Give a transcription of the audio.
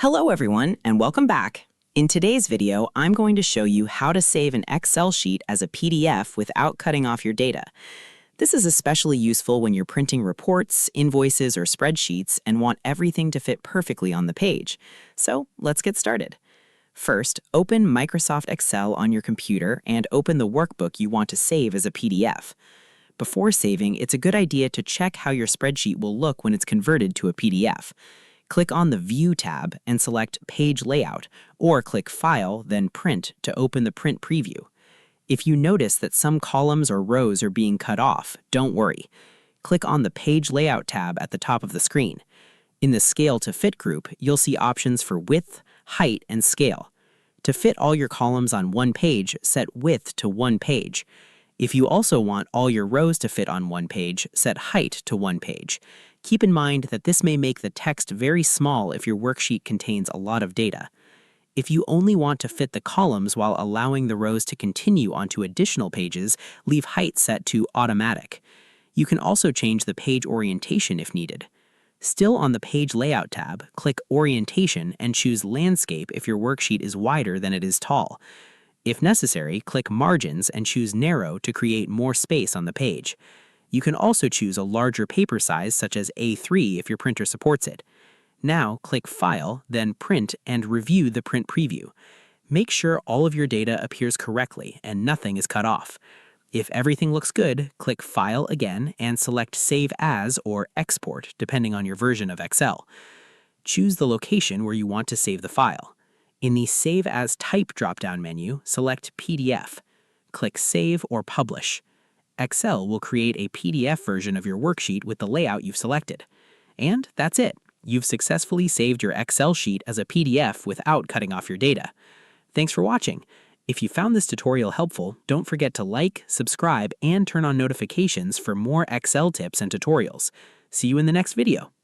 Hello everyone, and welcome back. In today's video, I'm going to show you how to save an Excel sheet as a PDF without cutting off your data. This is especially useful when you're printing reports, invoices, or spreadsheets and want everything to fit perfectly on the page. So let's get started. First, open Microsoft Excel on your computer and open the workbook you want to save as a PDF. Before saving, it's a good idea to check how your spreadsheet will look when it's converted to a PDF. Click on the View tab and select Page Layout, or click File, then Print to open the print preview. If you notice that some columns or rows are being cut off, don't worry. Click on the Page Layout tab at the top of the screen. In the Scale to Fit group, you'll see options for width, height, and scale. To fit all your columns on one page, set width to 1 page. If you also want all your rows to fit on one page, set height to 1 page. Keep in mind that this may make the text very small if your worksheet contains a lot of data. If you only want to fit the columns while allowing the rows to continue onto additional pages, leave height set to automatic. You can also change the page orientation if needed. Still on the Page Layout tab, click Orientation and choose Landscape if your worksheet is wider than it is tall. If necessary, click Margins and choose Narrow to create more space on the page. You can also choose a larger paper size such as A3 if your printer supports it. Now click File, then Print and review the print preview. Make sure all of your data appears correctly and nothing is cut off. If everything looks good, click File again and select Save As or Export depending on your version of Excel. Choose the location where you want to save the file. In the Save As Type drop-down menu, select PDF. Click Save or Publish. Excel will create a PDF version of your worksheet with the layout you've selected. And that's it. You've successfully saved your Excel sheet as a PDF without cutting off your data. Thanks for watching. If you found this tutorial helpful, don't forget to like, subscribe, and turn on notifications for more Excel tips and tutorials. See you in the next video.